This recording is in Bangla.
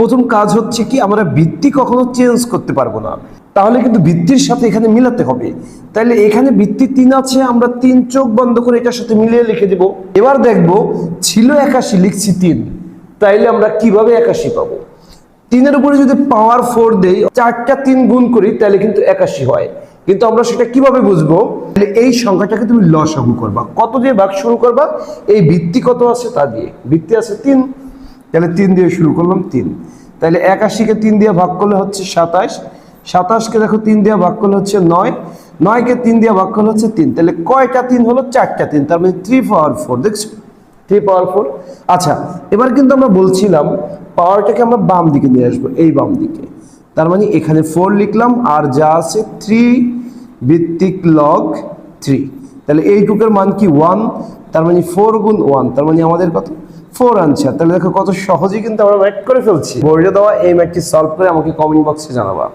প্রথম কাজ হচ্ছে কি, আমরা ভিত্তি কখনো চেঞ্জ করতে পারবো না, তাহলে কিন্তু ভিত্তির সাথে এখানে মিলাতে হবে। তাহলে এখানে ভিত্তি 3 আছে, আমরা 3 চোখ বন্ধ করে এটার সাথে মিলিয়ে লিখে দেব। এবার দেখব ছিল 81, লিখছি 3, তাইলে আমরা কিভাবে 81 পাবো? 3-এর উপরে যদি পাওয়ার 4 দেই, 4টা 3 গুণ করি, তাহলে কিন্তু 81 হয়। কিন্তু আমরা সেটা কিভাবে বুঝবো? এই সংখ্যাটাকে তুমি লসাগু করবা। কত দিয়ে ভাগ শুরু করবা? এই ভিত্তি কত আছে তা দিয়ে। ভিত্তি আছে 3, তাহলে 3 দিয়ে শুরু করলাম, 3। তাহলে 81-কে 3 দিয়ে ভাগ করলে হচ্ছে 27, 27-কে দেখো 3 দিয়ে ভাগ করলে হচ্ছে 9, 9-কে 3 দিয়ে ভাগ করলে হচ্ছে 3। তাহলে কয়টা 3 হলো? 4টা 3, তার মানে 3 পাওয়ার 4। দেখছো, 3 পাওয়ার 4। আচ্ছা, এবার কিন্তু আমরা বলছিলাম পাওয়ারটাকে আমরা বাম দিকে নিয়ে আসবো, এই বাম দিকে। তার মানে এখানে 4 লিখলাম, আর যা আছে 3 ভিত্তিক লগ 3। তাহলে এইটুকের মান কি? 1। তার মানে 4 গুণ 1, তার মানে আমাদের কত? 4 আনসার। তাহলে দেখো কত সহজেই কিন্তু আমরা ম্যাথ করে ফেলছি। বোর্ডে দেওয়া এই ম্যাথটি সলভ করে আমাকে কমেন্ট বক্সে জানাবা।